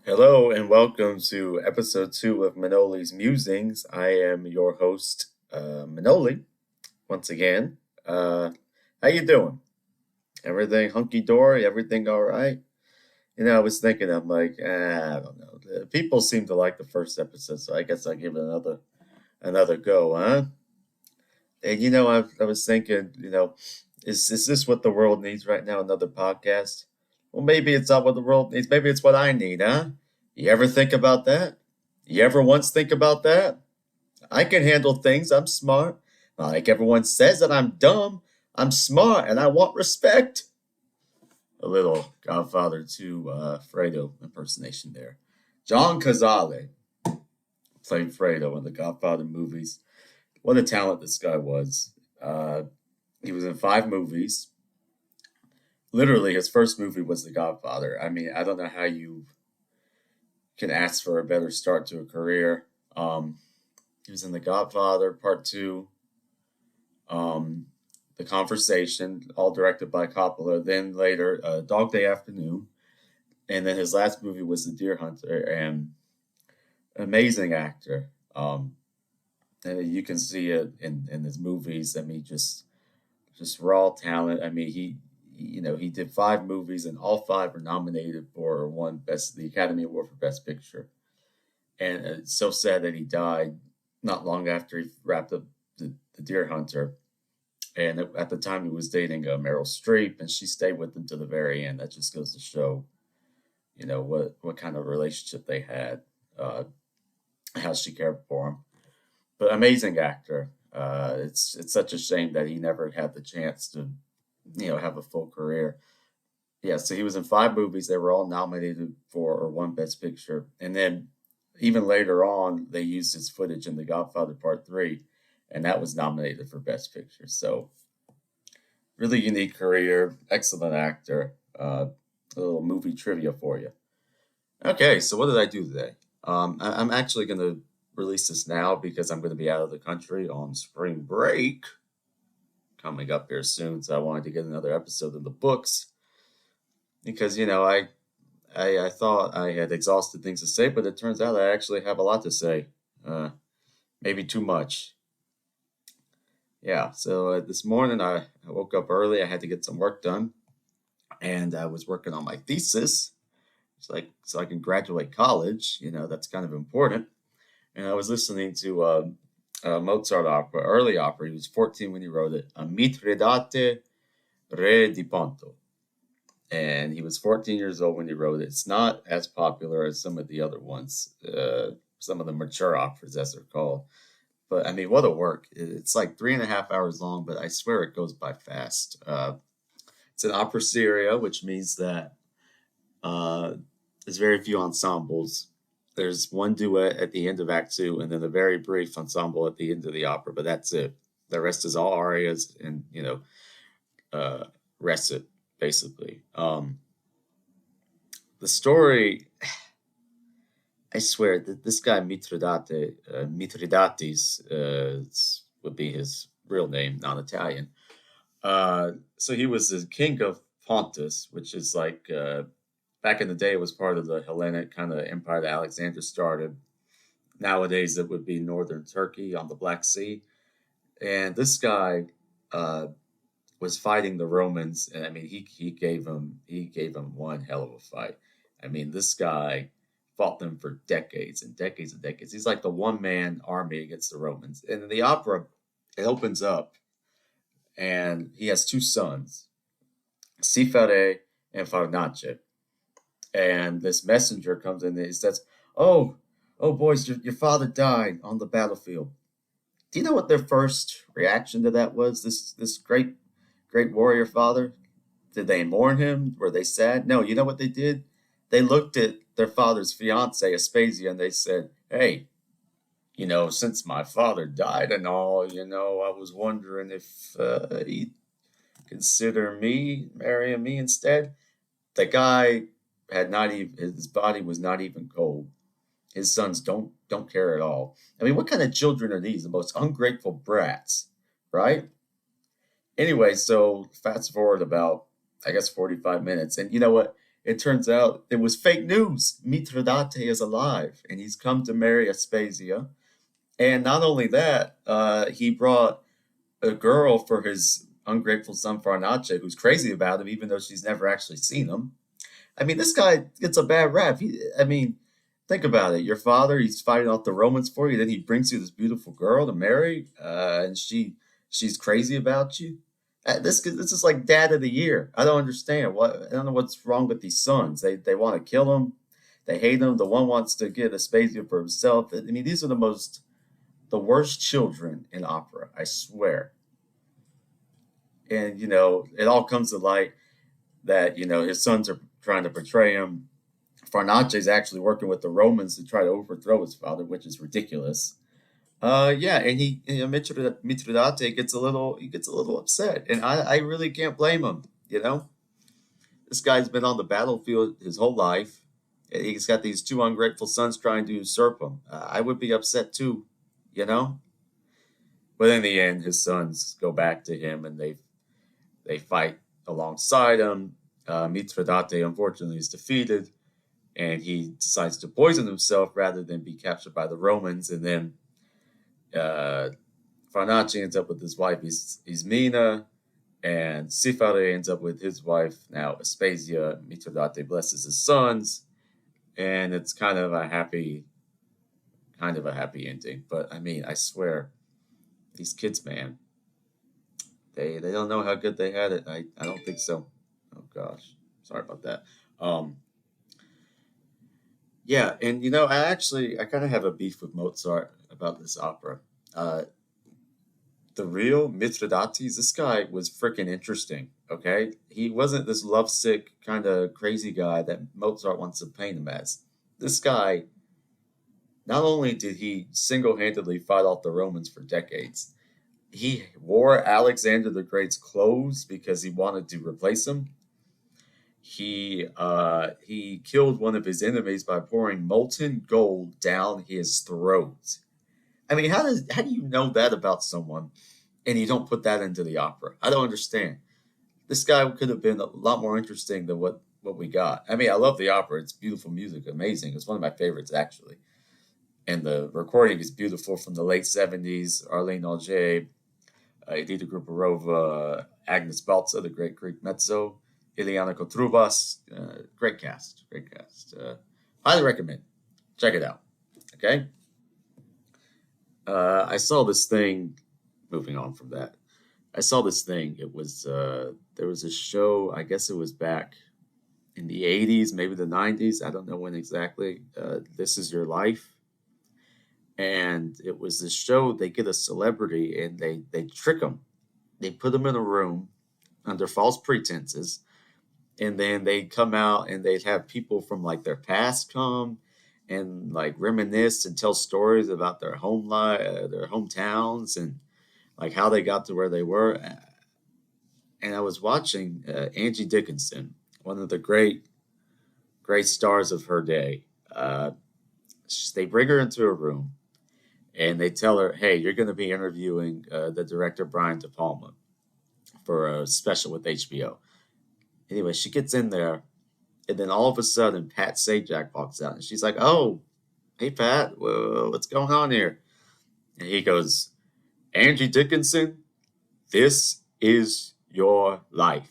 Hello and welcome to episode 2 of Manoli's Musings. I am your host, Manoli, once again. How you doing? Everything hunky-dory? Everything all right? I was thinking, I'm like, I don't know. The people seem to like the first episode, so I guess I'll give it another go, huh? And I was thinking, is this what the world needs right now? Another podcast? Well, maybe it's not what the world needs. Maybe it's what I need, huh? You ever think about that? You ever once think about that? I can handle things. I'm smart. Not like everyone says that I'm dumb. I'm smart and I want respect. A little Godfather 2 Fredo impersonation there. John Cazale played Fredo in the Godfather movies. What a talent this guy was. He was in 5 movies. Literally, his first movie was The Godfather. I mean, I don't know how you can ask for a better start to a career. He was in The Godfather Part 2, um, The Conversation, all directed by Coppola. Then later, Dog Day Afternoon. And then his last movie was The Deer Hunter. And amazing actor. And you can see it in his movies. I mean, just raw talent. I mean, he did 5 movies, and all 5 were nominated for the Academy Award for Best Picture. And it's so sad that he died not long after he wrapped up the Deer Hunter. And at the time, he was dating Meryl Streep, and she stayed with him to the very end. That just goes to show, what kind of relationship they had, how she cared for him. But amazing actor. It's such a shame that he never had the chance to, have a full career. Yeah, so he was in 5 movies. They were all nominated for or won Best Picture. And then even later on, they used his footage in The Godfather Part 3, and that was nominated for Best Picture. So, really unique career, excellent actor. A little movie trivia for you. Okay, so what did I do today? I'm actually going to release this now because I'm going to be out of the country on spring break coming up here soon. So I wanted to get another episode in the books because, I thought I had exhausted things to say, but it turns out I actually have a lot to say. Maybe too much. Yeah, so this morning I woke up early. I had to get some work done, and I was working on my thesis. It's like so I can graduate college. That's kind of important. And I was listening to a Mozart opera, early opera. He was 14 when he wrote it, a Mitridate, Re di Ponto. And he was 14 years old when he wrote it. It's not as popular as some of the other ones, some of the mature operas, as they're called. But I mean, what a work! It's like 3.5 hours long, but I swear it goes by fast. It's an opera seria, which means that there's very few ensembles. There's one duet at the end of Act Two, and then a very brief ensemble at the end of the opera, but that's it. The rest is all arias and recit basically. The story, I swear that this guy Mithridates would be his real name, not Italian. So he was the king of Pontus, which is like back in the day, it was part of the Hellenic kind of empire that Alexander started. Nowadays, it would be northern Turkey on the Black Sea. And this guy was fighting the Romans, and I mean, he gave them one hell of a fight. I mean, this guy fought them for decades and decades and decades. He's like the one man army against the Romans. And in the opera, it opens up, and he has 2 sons, Sifere and Farnace. And this messenger comes in and he says, "Oh, oh, boys, your father died on the battlefield." Do you know what their first reaction to that was? This great warrior father? Did they mourn him? Were they sad? No, you know what they did? They looked at their father's fiance, Aspasia, and they said, "Hey, since my father died and all, I was wondering if he'd consider me marrying me instead." The guy had not even his body was not even cold. His sons don't care at all. I mean, what kind of children are these? The most ungrateful brats, right? Anyway, so fast forward about, I guess, 45 minutes, and you know what? It turns out it was fake news. Mitridate is alive, and he's come to marry Aspasia. And not only that, he brought a girl for his ungrateful son Farnace, who's crazy about him, even though she's never actually seen him. I mean, this guy gets a bad rap. I mean, think about it. Your father, he's fighting off the Romans for you, then he brings you this beautiful girl to marry, and she's crazy about you. This is like dad of the year. I don't understand. I don't know what's wrong with these sons. They want to kill him. They hate him. The one wants to get Aspasia for himself. I mean, these are the worst children in opera. I swear. And it all comes to light that his sons are trying to betray him. Farnace is actually working with the Romans to try to overthrow his father, which is ridiculous. Yeah, and Mitridate gets a little upset, and I really can't blame him. This guy's been on the battlefield his whole life. And he's got these two ungrateful sons trying to usurp him. I would be upset too, you know. But in the end, his sons go back to him, and they fight alongside him. Mitridate unfortunately is defeated, and he decides to poison himself rather than be captured by the Romans. And then uh, Farnace ends up with his wife, Ismena, and Sifare ends up with his wife, now Aspasia. Mitridate blesses his sons, and it's kind of a happy ending. But I mean, I swear, these kids, man, they don't know how good they had it. I don't think so. Oh gosh, sorry about that. Um, yeah, and I kind of have a beef with Mozart about this opera. Uh, the real Mithridates, this guy was freaking interesting. Okay, he wasn't this lovesick kind of crazy guy that Mozart wants to paint him as. This guy, not only did he single-handedly fight off the Romans for decades, he wore Alexander the Great's clothes because he wanted to replace him. He killed one of his enemies by pouring molten gold down his throat. I mean, how do you know that about someone and you don't put that into the opera? I don't understand. This guy could have been a lot more interesting than what we got. I mean, I love the opera. It's beautiful music, amazing. It's one of my favorites actually. And the recording is beautiful from the late 70s. Arlene Auger, Edita Gruparova, Agnes Balza, the great Greek mezzo, Ileana Kotrubas. Great cast, great cast. Highly recommend. Check it out. Okay. I saw this thing. Moving on from that, I saw this thing. It was there was a show. I guess it was back in the '80s, maybe the '90s. I don't know when exactly. This Is Your Life, and it was this show. They get a celebrity and they trick them. They put them in a room under false pretenses, and then they'd come out and they'd have people from like their past come and like reminisce and tell stories about their home life, their hometowns, and like how they got to where they were. And I was watching Angie Dickinson, one of the great stars of her day. They bring her into a room and they tell her, "Hey, you're going to be interviewing the director Brian De Palma for a special with HBO." Anyway, she gets in there, and then all of a sudden, Pat Sajak walks out, and she's like, "Oh, hey Pat, what's going on here?" And he goes, "Angie Dickinson, this is your life."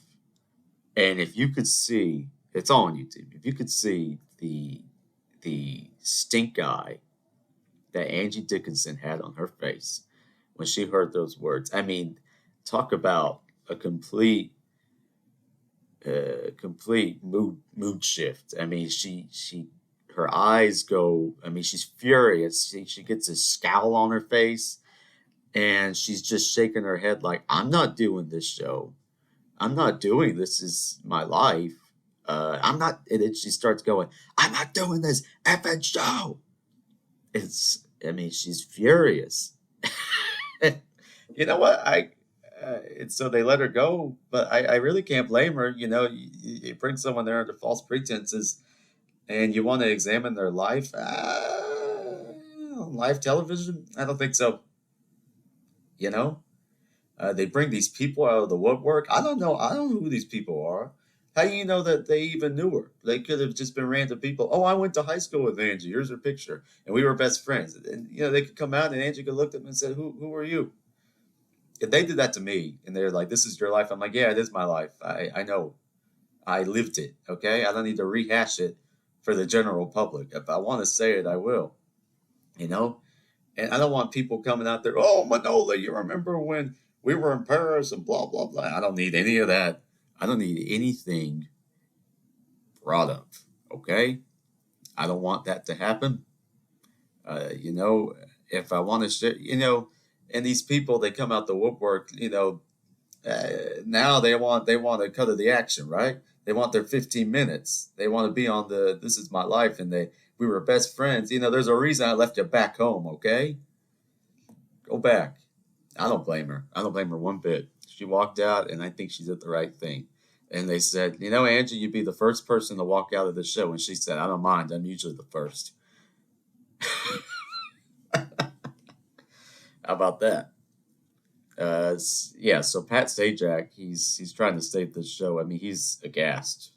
And if you could see, it's all on YouTube. If you could see the stink eye that Angie Dickinson had on her face when she heard those words, I mean, talk about a complete mood shift. I mean, she her eyes go. I mean, she's furious. She gets a scowl on her face, and she's just shaking her head like, "I'm not doing this show. I'm not doing this. Is my life. I'm not." And then she starts going, "I'm not doing this effing show." I mean, she's furious. You know what? And so they let her go, but I really can't blame her. You bring someone there under false pretenses, and you want to examine their life on live television. I don't think so. You know, they bring these people out of the woodwork. I don't know. I don't know who these people are. How do you know that they even knew her? They could have just been random people. Oh, I went to high school with Angie. Here's her picture, and we were best friends. And they could come out, and Angie could look at them and say, "Who are you?" If they did that to me, and they're like, "This is your life," I'm like, "Yeah, it is my life. I know. I lived it. Okay, I don't need to rehash it for the general public. If I want to say it, I will. You know." And I don't want people coming out there, "Oh, Manoli, you remember when we were in Paris and blah, blah, blah." I don't need any of that. I don't need anything brought up. Okay? I don't want that to happen. You know, if I want to share, and these people, they come out the woodwork, now they want to cut of the action, right? They want their 15 minutes. They want to be on the "This is my life," and we were best friends. There's a reason I left you back home, okay? Go back. I don't blame her. I don't blame her one bit. She walked out, and I think she did the right thing. And they said, "Angie, you'd be the first person to walk out of the show." And she said, "I don't mind. I'm usually the first." How about that? Yeah. So Pat Sajak, he's trying to save this show. I mean, he's aghast.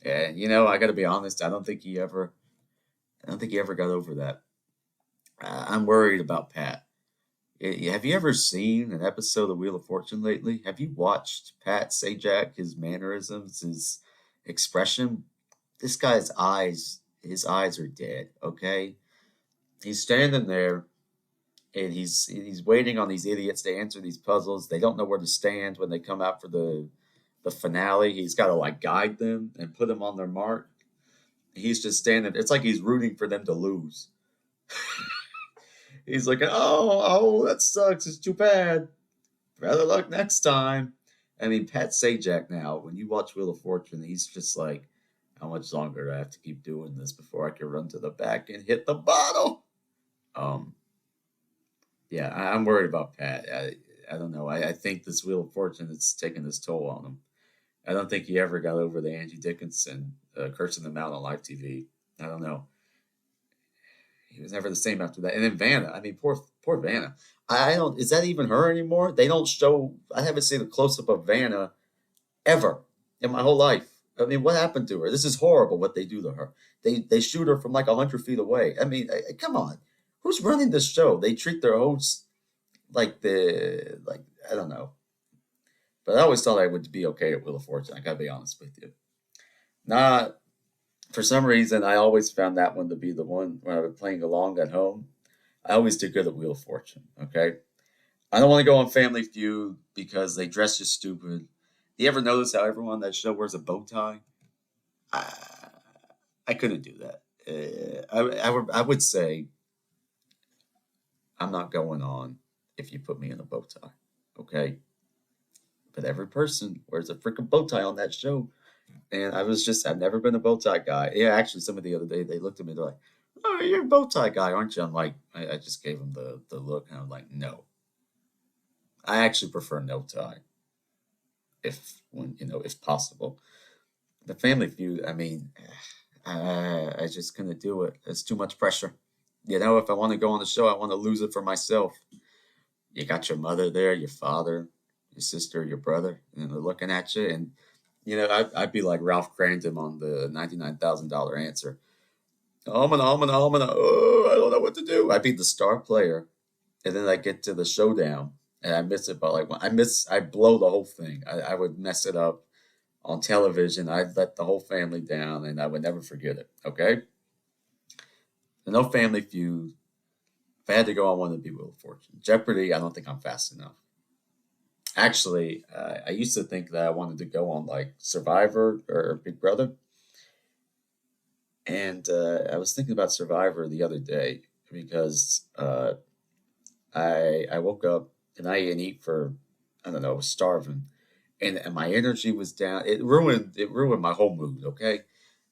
And I got to be honest. I don't think he ever got over that. I'm worried about Pat. Have you ever seen an episode of Wheel of Fortune lately? Have you watched Pat Sajak, his mannerisms, his expression? This guy's his eyes are dead, okay? He's standing there and he's waiting on these idiots to answer these puzzles. They don't know where to stand when they come out for the finale. He's got to like guide them and put them on their mark. He's just standing. It's like he's rooting for them to lose. He's like, "Oh, that sucks. It's too bad. Better luck next time." I mean, Pat Sajak now, when you watch Wheel of Fortune, he's just like, "How much longer do I have to keep doing this before I can run to the back and hit the bottle?" Um, yeah, I'm worried about Pat. I don't know. I think this Wheel of Fortune is taking this toll on him. I don't think he ever got over the Angie Dickinson cursing them out on live TV. I don't know. He was never the same after that. And then Vanna, I mean, poor Vanna. I don't. Is that even her anymore? They don't show. I haven't seen a close up of Vanna ever in my whole life. I mean, what happened to her? This is horrible. What they do to her. They shoot her from like 100 feet away. I mean, come on. Who's running this show? They treat their hosts like I don't know. But I always thought I would be okay at Wheel of Fortune. I gotta be honest with you. Not For some reason, I always found that one to be the one when I was playing along at home. I always did good at Wheel of Fortune. Okay, I don't want to go on Family Feud because they dress you stupid. You ever notice how everyone on that show wears a bow tie? I, I couldn't do that. I would say I'm not going on if you put me in a bow tie. Okay, but every person wears a freaking bow tie on that show. And I've never been a bow tie guy. Yeah, actually, some of the other day they looked at me, they're like, "Oh, you're a bow tie guy, aren't you?" I'm like, I just gave them the look, and I'm like, "No, I actually prefer no tie, if possible." The Family Feud, I mean, I just couldn't do it. It's too much pressure. If I want to go on the show, I want to lose it for myself. You got your mother there, your father, your sister, your brother, and they're looking at you, and I'd be like Ralph Cramden on the $99,000 answer. Oh, I don't know what to do. I'd be the star player, and then I get to the showdown, and I miss it. But like I blow the whole thing. I would mess it up on television. I'd let the whole family down, and I would never forget it. Okay, so no Family Feud. If I had to go, I wanted to be Wheel of Fortune. Jeopardy. I don't think I'm fast enough. Actually, I used to think that I wanted to go on like Survivor or Big Brother. And I was thinking about Survivor the other day because I woke up and I didn't eat for I don't know, I was starving, and my energy was down. It ruined my whole mood. Okay,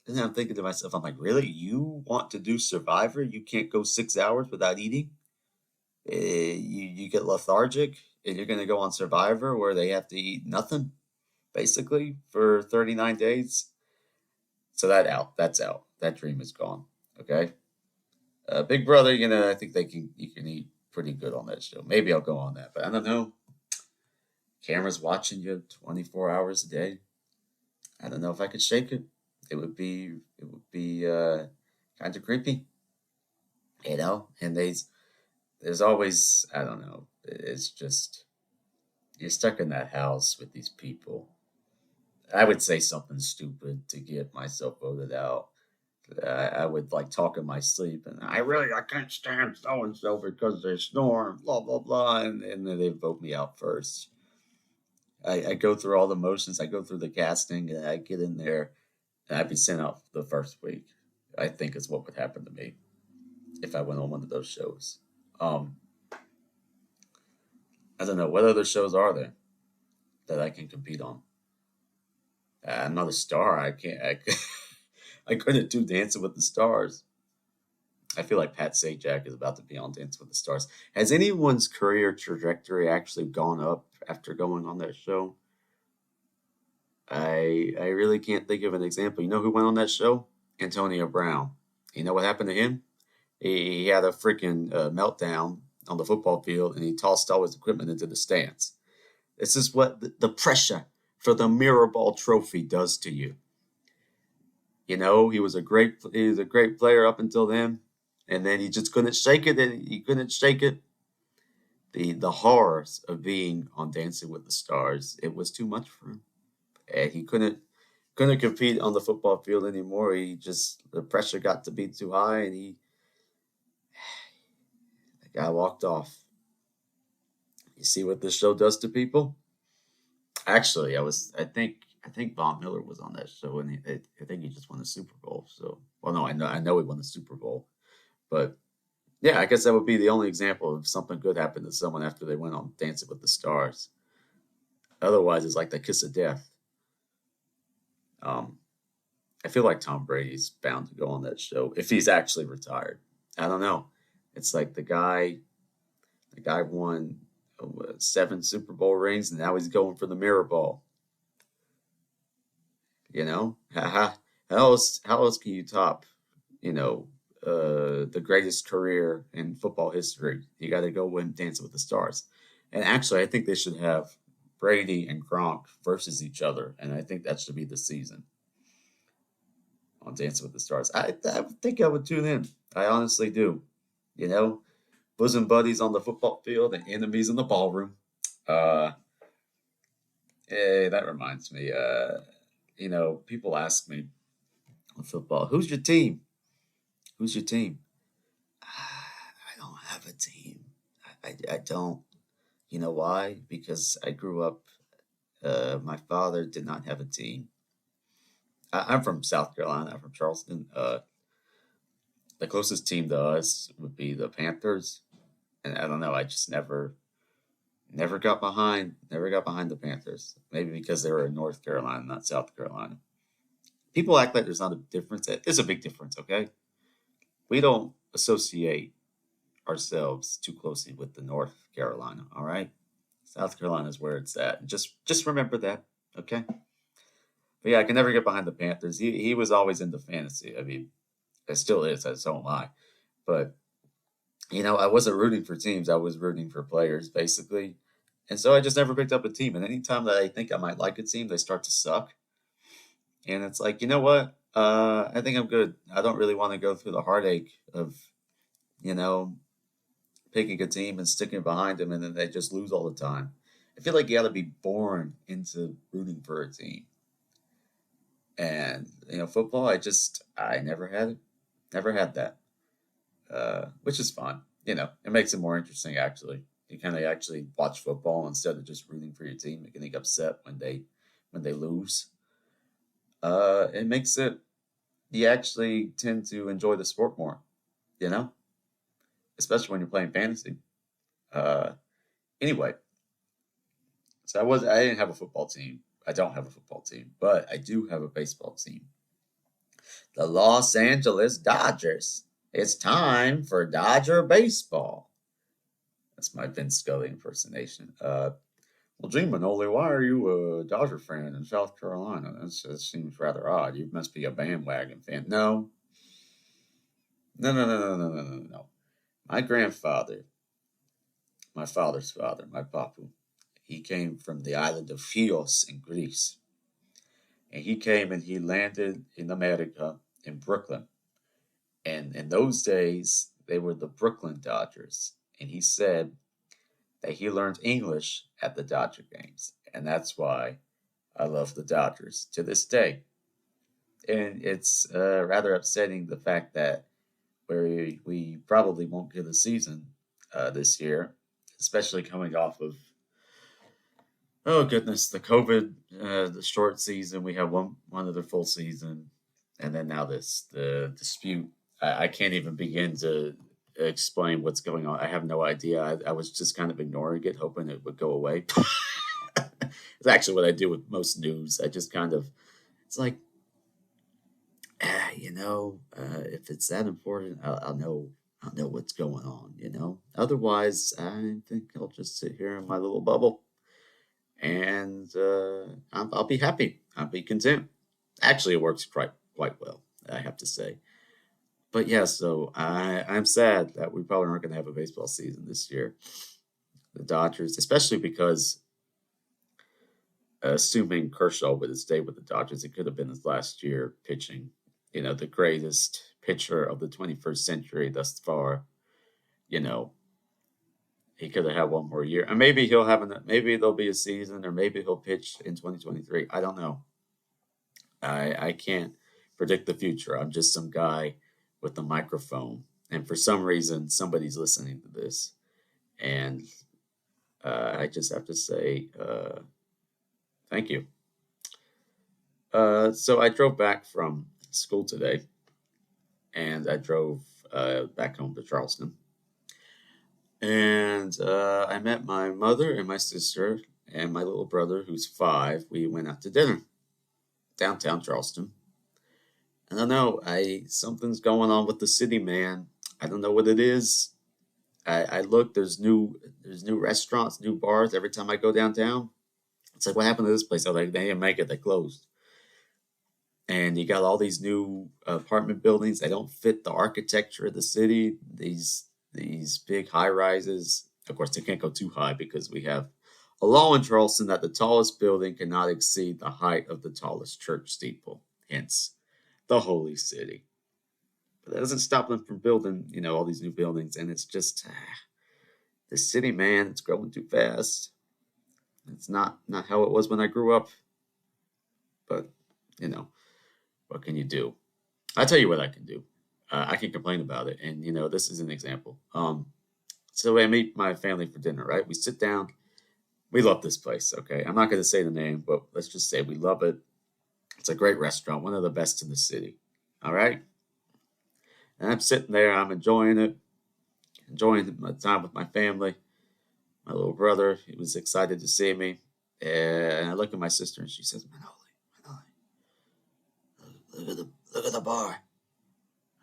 and then I'm thinking to myself, I'm like, really, you want to do Survivor? You can't go 6 hours without eating. You get lethargic, and you're gonna go on Survivor where they have to eat nothing basically for 39 days. So that's out. That dream is gone. Okay. Big Brother, I think you can eat pretty good on that show. Maybe I'll go on that, but I don't know. Cameras watching you 24 hours a day. I don't know if I could shake it. It would be kind of creepy, you know. And there's always, I don't know. It's just you're stuck in that house with these people. I would say something stupid to get myself voted out. I would like talk in my sleep, and I can't stand so and so because they snore, blah blah blah, and then they vote me out first. I go through all the motions. I go through the casting, and I get in there, and I'd be sent out the first week. I think is what would happen to me if I went on one of those shows. Um, I don't know what other shows are there that I can compete on. I'm not a star. I can't. I couldn't do Dancing with the Stars. I feel like Pat Sajak is about to be on Dancing with the Stars. Has anyone's career trajectory actually gone up after going on that show? I really can't think of an example. You know who went on that show? Antonio Brown. You know what happened to him? He had a freaking meltdown on the football field and he tossed all his equipment into the stands. This is what the pressure for the Mirrorball Trophy does to you. You know, he was a great player up until then, and then he just couldn't shake it. And he couldn't shake it. The horrors of being on Dancing with the Stars. It was too much for him, and he couldn't compete on the football field anymore. He just the pressure got to be too high, and the guy walked off. You see what this show does to people? Actually, I think Von Miller was on that show, and I think he just won the Super Bowl. So, well, no, I know he won the Super Bowl, but yeah, I guess that would be the only example of something good happened to someone after they went on Dancing with the Stars. Otherwise, it's like the kiss of death. Um, I feel like Tom Brady's bound to go on that show if he's actually retired. I don't know. It's like the guy won 7 Super Bowl rings, and now he's going for the mirror ball. You know, how else can you top, you know, the greatest career in football history? You got to go win Dancing with the Stars. And actually, I think they should have Brady and Gronk versus each other, and I think that should be the season on Dancing with the Stars. I think I would tune in. I honestly do. You know, bosom buddies on the football field and enemies in the ballroom. Uh, Hey, that reminds me. You know, people ask me on football, "Who's your team? Who's your team?" I don't have a team. I don't. You know why? Because I grew up. My father did not have a team. I'm from South Carolina. I'm from Charleston. The closest team to us would be the Panthers, and I don't know. I just never got behind the Panthers. Maybe because they were in North Carolina, not South Carolina. People act like there's not a difference. It's a big difference, okay? We don't associate ourselves too closely with the North Carolina, all right? South Carolina is where it's at. Just remember that, okay? But yeah, I can never get behind the Panthers. He was always into fantasy. I mean, it still is, as so am I. But you know, I wasn't rooting for teams. I was rooting for players, basically. And so I just never picked up a team. And anytime that I think I might like a team, they start to suck. And it's like, you know what? I think I'm good. I don't really want to go through the heartache of, you know, picking a team and sticking behind them and then they just lose all the time. I feel like you got to be born into rooting for a team. And, you know, football, I never had it. Never had that, which is fun. You know, it makes it more interesting, actually. You kind of actually watch football instead of just rooting for your team and getting upset when they lose. It makes it you actually tend to enjoy the sport more, you know, especially when you're playing fantasy. Uh, anyway, I didn't have a football team. I don't have a football team, but I do have a baseball team. The Los Angeles Dodgers. It's time for Dodger baseball. That's my Vince Scully impersonation. Well, Gene Manoli, why are you a Dodger fan in South Carolina? That seems rather odd. You must be a bandwagon fan. No, no, no, no, no, no, no, no, no. My grandfather, my father's father, my papu, he came from the island of Chios in Greece. and he came and he landed in America in Brooklyn. And in those days, they were the Brooklyn Dodgers. And he said that he learned English at the Dodger games. And that's why I love the Dodgers to this day. And it's rather upsetting the fact that we probably won't get a season this year, especially coming off of, oh goodness, the COVID, the short season. We have one other full season, and then now the dispute. I can't even begin to explain what's going on. I have no idea. I was just kind of ignoring it, hoping it would go away. It's actually what I do with most news. I just kind of, it's like, if it's that important, I'll know what's going on. Otherwise, I think I'll just sit here in my little bubble, and I'll be happy. I'll be content. Actually, it works quite well, I have to say. But yeah, so I'm sad that we probably aren't going to have a baseball season this year. The Dodgers, especially because assuming Kershaw would have stayed with the Dodgers, it could have been his last year pitching. The greatest pitcher of the 21st century thus far. You know, he could have had one more year, and maybe maybe there'll be a season, or maybe he'll pitch in 2023. I don't know. I can't predict the future. I'm just some guy with a microphone, and for some reason, somebody's listening to this, and I just have to say thank you. So I drove back from school today, and I drove back home to Charleston, and I met my mother and my sister and my little brother, who's 5. We went out to dinner downtown Charleston. I don't know. Something's going on with the city, man. I don't know what it is. I look. There's new restaurants, new bars every time I go downtown. It's like, what happened to this place? They didn't make it. They closed. And you got all these new apartment buildings. They don't fit the architecture of the city. These big high rises. Of course, they can't go too high because we have a law in Charleston that the tallest building cannot exceed the height of the tallest church steeple. Hence, the holy city. But that doesn't stop them from building, all these new buildings. And it's just the city, man. It's growing too fast. It's not how it was when I grew up. But what can you do? I'll tell you what I can do. I can complain about it, and this is an example. So I meet my family for dinner, right? We sit down. We love this place. Okay, I'm not going to say the name, but let's just say we love it. It's a great restaurant, one of the best in the city. All right, and I'm sitting there. I'm enjoying it, enjoying my time with my family. My little brother, he was excited to see me, and I look at my sister, and she says, "Manoli, look at the bar."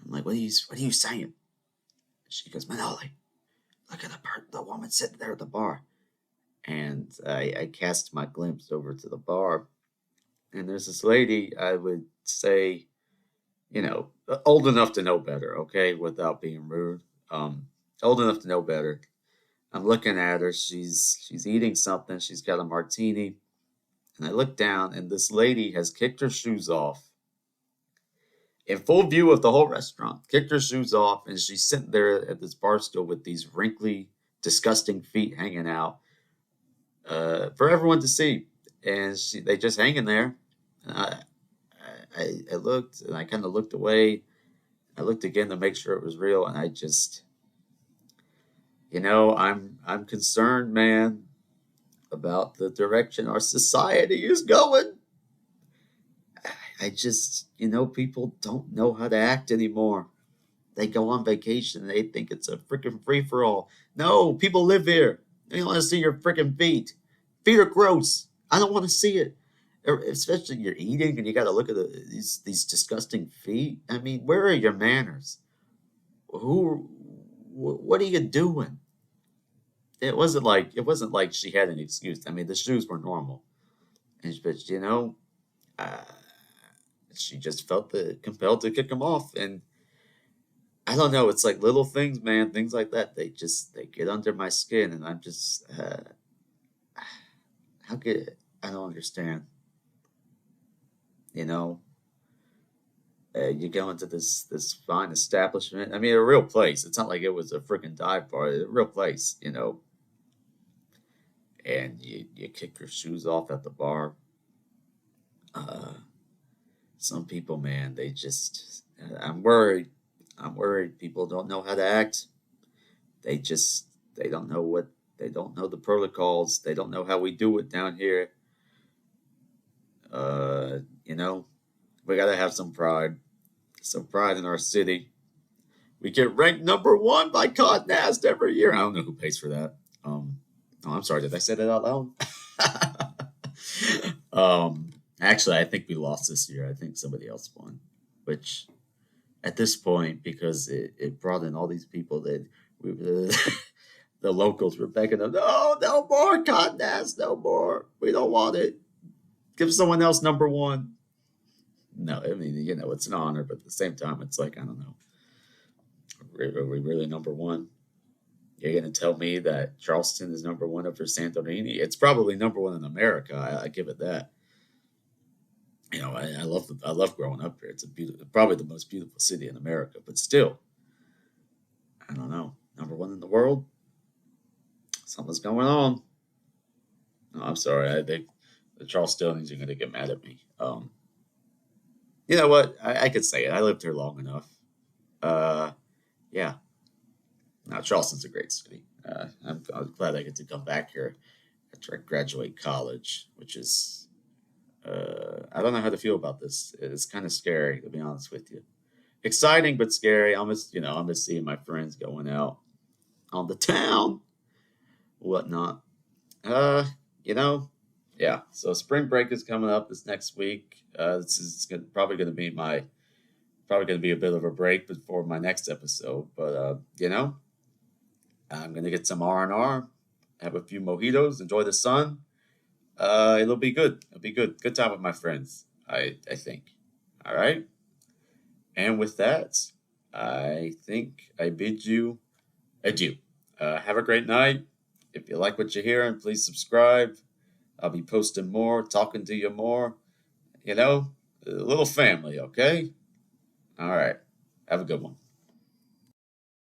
I'm like, what are you saying? She goes, "Manoli, look at the woman sitting there at the bar." And I cast my glimpse over to the bar, and there's this lady, I would say, old enough to know better, okay, without being rude. Old enough to know better. I'm looking at her. She's eating something. She's got a martini, and I look down, and this lady has kicked her shoes off in full view of the whole restaurant. Kicked her shoes off, and she's sitting there at this bar stool with these wrinkly, disgusting feet hanging out for everyone to see. And they just hanging there. And I looked, and I kind of looked away. I looked again to make sure it was real, and I just, I'm concerned, man, about the direction our society is going. I just, people don't know how to act anymore. They go on vacation and they think it's a freaking free for all. No, people live here. They don't want to see your freaking feet. Feet are gross. I don't want to see it. Especially you're eating and you got to look at these disgusting feet. I mean, where are your manners? What are you doing? It wasn't like she had an excuse. I mean, the shoes were normal, but uh, she just felt compelled to kick them off. And I don't know. It's like little things, man. Things like that. They get under my skin, and I'm just how could I don't understand. You know, you go into this fine establishment. I mean, a real place. It's not like it was a freaking dive bar. A real place. And you kick your shoes off at the bar. Uh, some people, man, they just. I'm worried. I'm worried. People don't know how to act. They just they don't know what they don't know the protocols. They don't know how we do it down here. Uh, you know, we gotta have some pride in our city. We get ranked number one by Condé Nast every year. I don't know who pays for that. Oh, I'm sorry. Did I say that out loud? Actually, I think we lost this year. I think somebody else won, which at this point, because it brought in all these people that we, the locals were begging them, no, no more Condé Nast, no more. We don't want it. Give someone else number one. No, I mean, it's an honor, but at the same time, it's like, I don't know. Are we really number one? You're going to tell me that Charleston is number one over Santorini? It's probably number one in America. I give it that. I love growing up here. It's probably the most beautiful city in America. But still, I don't know. Number one in the world? Something's going on. No, I'm sorry. I think the Charlestonians are going to get mad at me. You know what? I could say it. I lived here long enough. Yeah. Now, Charleston's a great city. I'm glad I get to come back here after I graduate college, which is, I don't know how to feel about this. It's kind of scary, to be honest with you. Exciting, but scary. I'm just seeing my friends going out on the town, whatnot. Uh, you know, yeah. So spring break is coming up this next week. This is probably going to be a bit of a break before my next episode. But I'm going to get some R&R, have a few mojitos, enjoy the sun. It'll be good. It'll be good. Good time with my friends. I think. All right. And with that, I think I bid you adieu. Have a great night. If you like what you're hearing, please subscribe. I'll be posting more, talking to you more. A little family, okay? All right. Have a good one.